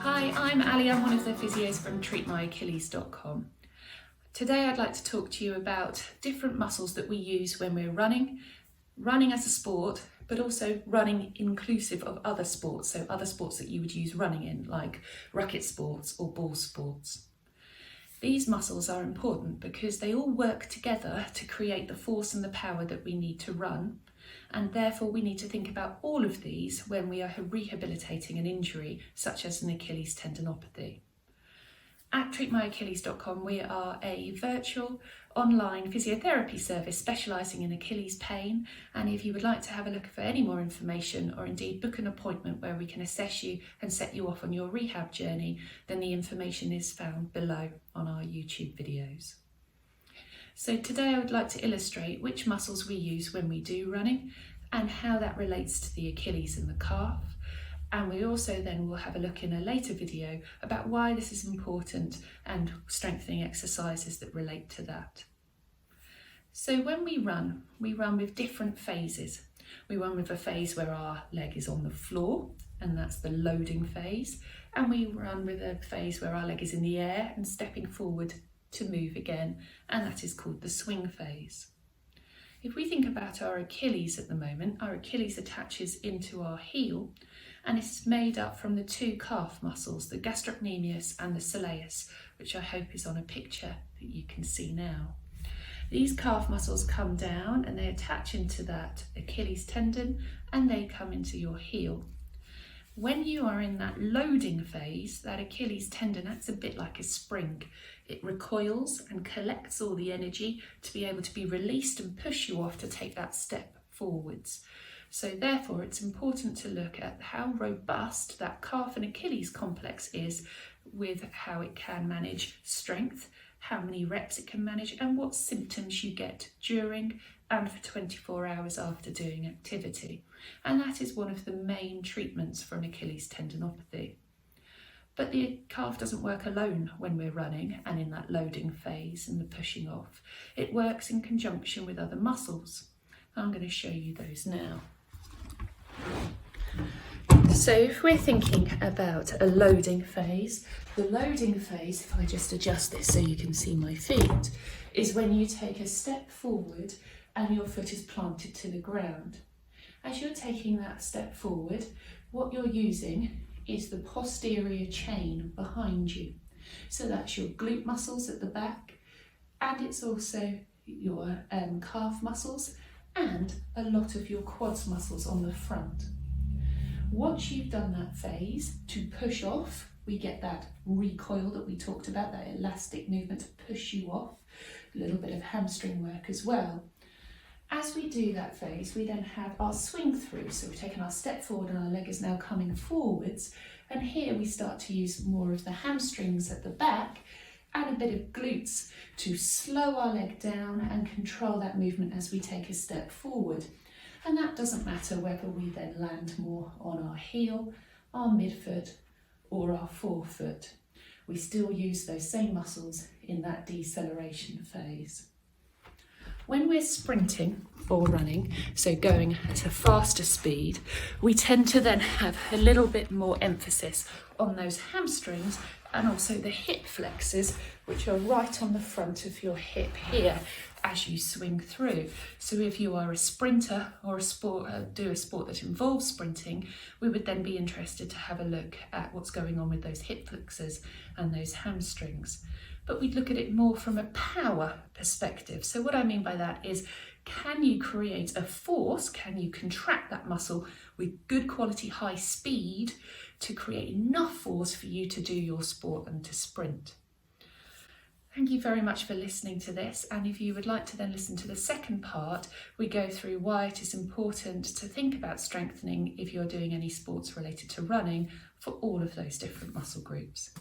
Hi, I'm Ali. I'm one of the physios from treatmyachilles.com. Today I'd like to talk to you about different muscles that we use when we're running as a sport, but also running inclusive of other sports, so other sports that you would use running in, like racket sports or ball sports. These muscles are important because they all work together to create the force and the power that we need to run, and therefore we need to think about all of these when we are rehabilitating an injury such as an Achilles tendinopathy. At treatmyachilles.com we are a virtual online physiotherapy service specialising in Achilles pain, and if you would like to have a look for any more information or indeed book an appointment where we can assess you and set you off on your rehab journey, then the information is found below on our YouTube videos. So today I would like to illustrate which muscles we use when we do running and how that relates to the Achilles and the calf. And we also then will have a look in a later video about why this is important and strengthening exercises that relate to that. So when we run with different phases. We run with a phase where our leg is on the floor, and that's the loading phase. And we run with a phase where our leg is in the air and stepping forward to move again, and that is called the swing phase. If we think about our Achilles at the moment, our Achilles attaches into our heel and it's made up from the two calf muscles, the gastrocnemius and the soleus, which I hope is on a picture that you can see now. These calf muscles come down and they attach into that Achilles tendon and they come into your heel. When you are in that loading phase, that Achilles tendon acts a bit like a spring. It recoils and collects all the energy to be able to be released and push you off to take that step forwards. So therefore it's important to look at how robust that calf and Achilles complex is with how it can manage strength, how many reps it can manage, and what symptoms you get during and for 24 hours after doing activity. And that is one of the main treatments for an Achilles tendinopathy. But the calf doesn't work alone when we're running and in that loading phase and the pushing off. It works in conjunction with other muscles. I'm going to show you those now. So if we're thinking about a loading phase, the loading phase, if I just adjust this so you can see my feet, is when you take a step forward and your foot is planted to the ground. As you're taking that step forward, what you're using is the posterior chain behind you. So that's your glute muscles at the back, and it's also your calf muscles and a lot of your quads muscles on the front. Once you've done that phase to push off, we get that recoil that we talked about, that elastic movement to push you off, a little bit of hamstring work as well. As we do that phase, we then have our swing through. So we've taken our step forward and our leg is now coming forwards. And here we start to use more of the hamstrings at the back and a bit of glutes to slow our leg down and control that movement as we take a step forward. And that doesn't matter whether we then land more on our heel, our midfoot, or our forefoot. We still use those same muscles in that deceleration phase. When we're sprinting or running, so going at a faster speed, we tend to then have a little bit more emphasis on those hamstrings and also the hip flexors, which are right on the front of your hip here as you swing through. So if you are a sprinter or do a sport that involves sprinting, we would then be interested to have a look at what's going on with those hip flexors and those hamstrings. But we'd look at it more from a power perspective. So what I mean by that is, can you create a force? Can you contract that muscle with good quality high speed to create enough force for you to do your sport and to sprint? Thank you very much for listening to this, and if you would like to then listen to the second part, we go through why it is important to think about strengthening if you're doing any sports related to running for all of those different muscle groups.